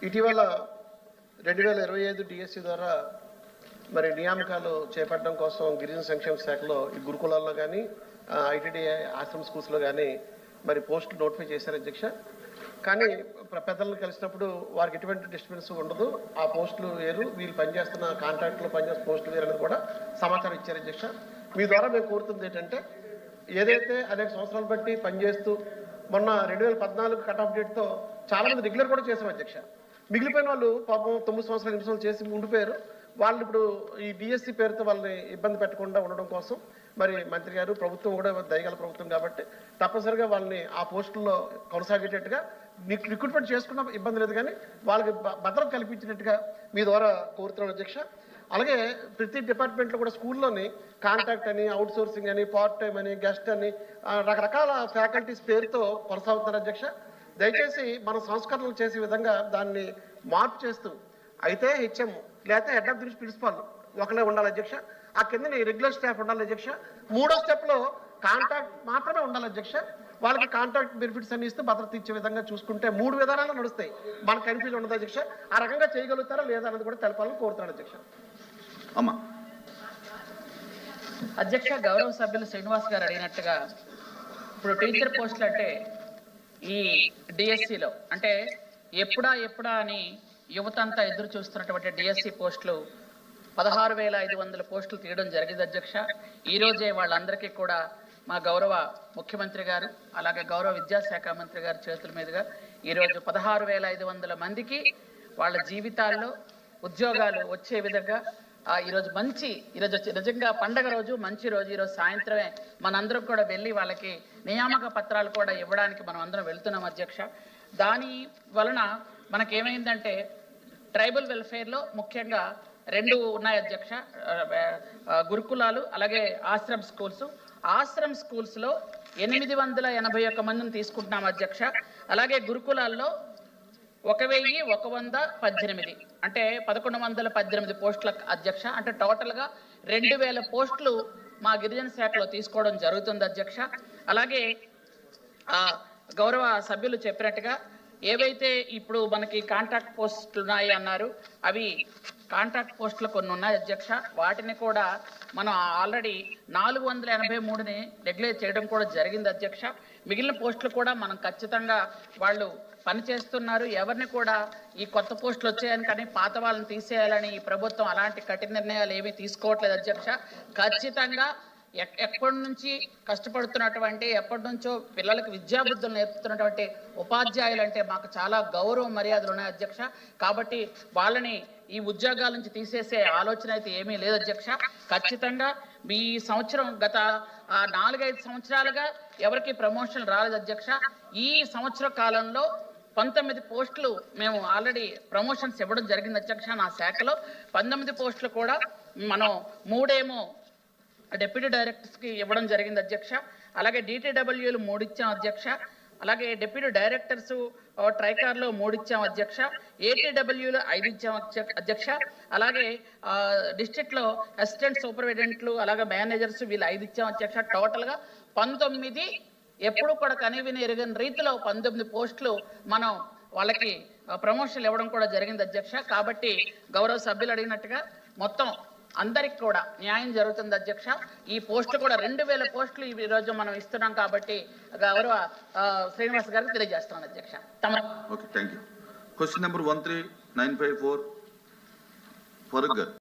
ఇటీవల 2025 డిఎస్సి ద్వారా మరి నియామకాలు చేపట్టడం కోసం గిరిజన సంక్షేమ శాఖలో ఈ గురుకులాల్లో కానీ ఐటీడీఐ ఆశ్రమ స్కూల్స్లో కానీ మరి పోస్టులు నోటిఫై చేశారు అధ్యక్ష. కానీ పెద్దలను కలిసినప్పుడు వారికి ఎటువంటి డిస్టర్బెన్స్ ఉండదు, ఆ పోస్టులు వేరు, వీళ్ళు పనిచేస్తున్న కాంట్రాక్ట్లో పనిచేస్తున్న పోస్టులు వేరు అనేది కూడా సమాచారం ఇచ్చారు అధ్యక్ష. మీ ద్వారా మేము కోరుతుంది ఏంటంటే, ఏదైతే అనేక సంవత్సరాలు బట్టి పనిచేస్తూ మొన్న 2014 కట్ ఆఫ్ డేట్తో చాలామంది రెగ్యులర్ కూడా చేసాం అధ్యక్ష. మిగిలిపోయిన వాళ్ళు పాపం 9 సంవత్సరాలు 8 సంవత్సరాలు చేసి ఉండిపోయారు. వాళ్ళు ఇప్పుడు ఈ డిఎస్సి పేరుతో వాళ్ళని ఇబ్బంది పెట్టకుండా ఉండడం కోసం మరి మంత్రి గారు, ప్రభుత్వం కూడా దయగల ప్రభుత్వం కాబట్టి తప్పనిసరిగా వాళ్ళని ఆ పోస్టుల్లో కొనసాగేటట్టుగా రిక్రూట్మెంట్ చేసుకున్న ఇబ్బంది లేదు, కానీ వాళ్ళకి భద్రత కల్పించినట్టుగా మీ ద్వారా కోరుతున్నాను అధ్యక్ష. అలాగే ప్రతి డిపార్ట్మెంట్లో కూడా స్కూల్లోని కాంట్రాక్ట్ అని, అవుట్ సోర్సింగ్ అని, పార్ట్ టైం అని, గెస్ట్ అని రకరకాల ఫ్యాకల్టీస్ పేరుతో కొనసాగుతున్నారు అధ్యక్ష. దయచేసి మన సంస్కరణలు చేసే విధంగా దాన్ని మార్పు చేస్తూ అయితే హెచ్ఎం లేకపోతే హెడ్ ఆఫ్ ది ప్రిన్సిపాల్ ఒకరే ఉండాలి అధ్యక్ష. ఆ కింద రెగ్యులర్ స్టాఫ్ ఉండాలి అధ్యక్ష. 3వ స్టెప్లో కాంట్రాక్ట్ మాత్రమే ఉండాలి అధ్యక్ష. వాళ్ళకి కాంట్రాక్ట్ బెనిఫిట్స్ అన్ని ఇస్తూ భద్రత ఇచ్చే విధంగా చూసుకుంటే 3 విధానాలు నడుస్తాయి. మన కన్ఫ్యూజన్ ఉండదు అధ్యక్ష. ఆ రకంగా చేయగలుగుతారా లేదా అన్నది కూడా తెలపాలని కోరుతున్నాను అధ్యక్ష. అధ్యక్ష, గౌరవ సభ్యులు శ్రీనివాస్ గారు అడిగినట్టుగా ఇప్పుడు టీచర్ పోస్టులు అంటే ఈ డిఎస్సిలో అంటే ఎప్పుడా అని యువతంతా ఎదురు చూస్తున్నటువంటి డిఎస్సి పోస్టులు 16,500 పోస్టులు తీయడం జరిగింది అధ్యక్ష. ఈరోజే వాళ్ళందరికీ కూడా మా గౌరవ ముఖ్యమంత్రి గారు అలాగే గౌరవ విద్యాశాఖ మంత్రి గారి చేతుల మీదుగా ఈరోజు 16,500 మందికి వాళ్ళ జీవితాల్లో ఉద్యోగాలు వచ్చే విధంగా ఈరోజు నిజంగా పండగ రోజు, మంచి రోజు. ఈరోజు సాయంత్రమే మనందరం కూడా వెళ్ళి వాళ్ళకి నియామక పత్రాలు కూడా ఇవ్వడానికి మనం అందరం వెళ్తున్నాం అధ్యక్ష. దాని వలన మనకేమైందంటే ట్రైబల్ వెల్ఫేర్లో ముఖ్యంగా 2 ఉన్నాయి అధ్యక్ష, గురుకులాలు అలాగే ఆశ్రమ్ స్కూల్స్. ఆశ్రమ్ స్కూల్స్లో 881 మందిని తీసుకుంటున్నాం అధ్యక్ష. అలాగే గురుకులాల్లో 1,118 అంటే 1,118 పోస్టుల అధ్యక్ష. అంటే టోటల్గా 2,000 పోస్టులు మా గిరిజన శాఖలో తీసుకోవడం జరుగుతుంది అధ్యక్ష. అలాగే గౌరవ సభ్యులు చెప్పినట్టుగా ఏవైతే ఇప్పుడు మనకి కాంట్రాక్ట్ పోస్టులు ఉన్నాయి అన్నారు, అవి కాంట్రాక్ట్ పోస్టులు కొన్ని ఉన్నాయి అధ్యక్ష. వాటిని కూడా మనం ఆల్రెడీ 483ని రెగ్యులేట్ చేయడం కూడా జరిగింది అధ్యక్ష. మిగిలిన పోస్టులు కూడా మనం ఖచ్చితంగా వాళ్ళు పనిచేస్తున్నారు. ఎవరిని కూడా ఈ కొత్త పోస్టులు వచ్చాయని కానీ పాత వాళ్ళని తీసేయాలని ఈ ప్రభుత్వం అలాంటి కఠిన నిర్ణయాలు ఏమీ తీసుకోవట్లేదు అధ్యక్ష. ఖచ్చితంగా ఎప్పటి నుంచి కష్టపడుతున్నటువంటి, ఎప్పటి నుంచో పిల్లలకు విద్యాబుద్ధులు నేర్పుతున్నటువంటి ఉపాధ్యాయులు అంటే మాకు చాలా గౌరవ మర్యాదలు ఉన్నాయి అధ్యక్ష. కాబట్టి వాళ్ళని ఈ ఉద్యోగాల నుంచి తీసేసే ఆలోచన అయితే ఏమీ లేదు అధ్యక్ష. ఖచ్చితంగా ఈ సంవత్సరం గత 4-5 సంవత్సరాలుగా ఎవరికి ప్రమోషన్ రాలేదు అధ్యక్ష. ఈ సంవత్సర కాలంలో 19 పోస్టులు మేము ఆల్రెడీ ప్రమోషన్స్ ఇవ్వడం జరిగింది అధ్యక్ష. నా శాఖలో 19 పోస్టులు కూడా మనం 3 డిప్యూటీ డైరెక్టర్స్కి ఇవ్వడం జరిగింది అధ్యక్ష. అలాగే DTWలు 3 ఇచ్చాం అధ్యక్ష. అలాగే డిప్యూటీ డైరెక్టర్స్ ట్రైకార్లో 3 ఇచ్చాం అధ్యక్ష. ATWలు 5 ఇచ్చాం అధ్యక్ష. అలాగే డిస్ట్రిక్ట్లో అసిస్టెంట్ సూపర్వైజెంట్లు అలాగే మేనేజర్స్ వీళ్ళు 5 ఇచ్చాం అధ్యక్ష. టోటల్గా 19, ఎప్పుడు కూడా కనీవిని ఎరగని రీతిలో 19 పోస్టులు మనం వాళ్ళకి ప్రమోషన్లు ఇవ్వడం కూడా జరిగింది అధ్యక్ష. కాబట్టి గౌరవ సభ్యులు అడిగినట్టుగా మొత్తం అందరికి కూడా న్యాయం జరుగుతుంది అధ్యక్ష. ఈ పోస్టులు కూడా 2,000 పోస్టులు ఈరోజు మనం ఇస్తున్నాం కాబట్టి గౌరవ శ్రీనివాస్ గారికి తెలియజేస్తున్నాను అధ్యక్ష. Okay, thank you. Question number 13954 Farooq గారు.